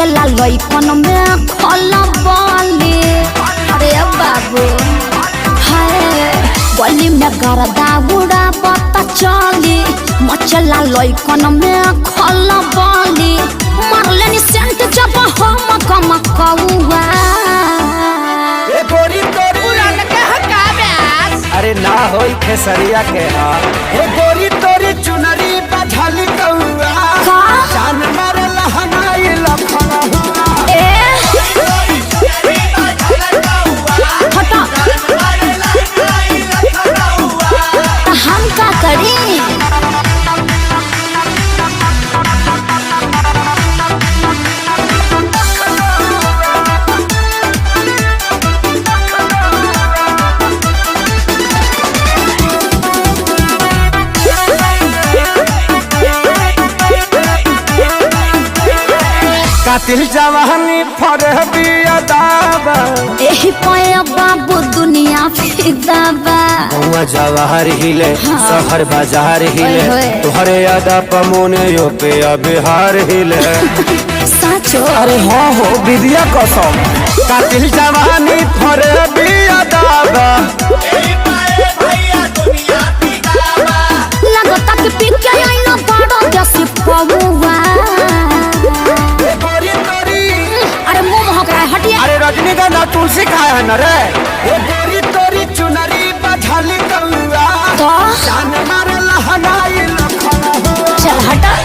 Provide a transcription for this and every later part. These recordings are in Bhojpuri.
मचला लइकन में खलबली। अरे बाबू हाय गली में गरदा उड़ा पता चली मचला लइकन में खलबली। मारले नि सेंट जब हम कम कौआ ए गोरी तोरी पुरान के हका ब्यास। अरे ना होई खेसरिया के हाल। ए गोरी तोरी चुनरी बझली कौआ का जान मारे लहनाई लखना ए हटा हम का करी। कातिल जवानी फरहबी अदाबा एही पाया बाबू दुनिया फिदा बा। हुआ जवाहर हिले शहर बाजार हिले ओए होए। तोहरे अदा पमोने यो पे बिहार हिले। साचो अरे हाँ हो विद्या कसम कातिल जवानी फरहबी अदाबा लगता कि पी के आई ना बड़ा जैसी पौवा। अरे मुंह महक रहा है हटिए। अरे रजनीगंधा तुलसी खाया है न रे। ए गोरी तोरी चुनरी बझली कौआ तो जान मारे लहनाई लखना चल हटा।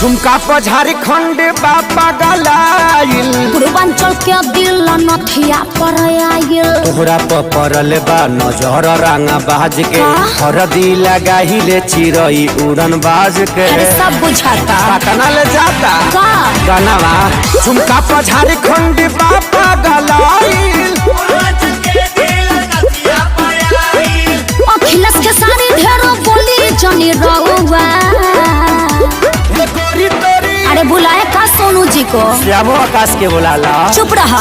झुमका पर झारखंड बापा गलाइल पूर्वांचल के दिल नथिया पर आयल। तोहरा पर पड़ल बा नजर रंगा बाज के का? हरदी लगाहिले चिरई उड़न बाज के अरे सब बुझाता पटना ले जाता का गनवा झुमका पर झारखंड बापा गलाइल अखिलेश के सारी ढेरों बोली जनी रहुआ। ए गोरी तोरी अरे बुलाए का सोनू जी को। श्यामो आकाश के बुलाला चुप रहा।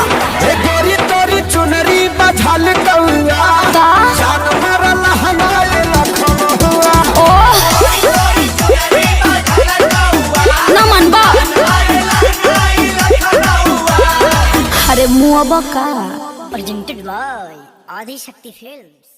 ए गोरी तोरी चुनरी बझल कौआ का जान मारे लहनाई लखना ओ न मनबा। अरे मुआ का presented by Adi Shakti Films.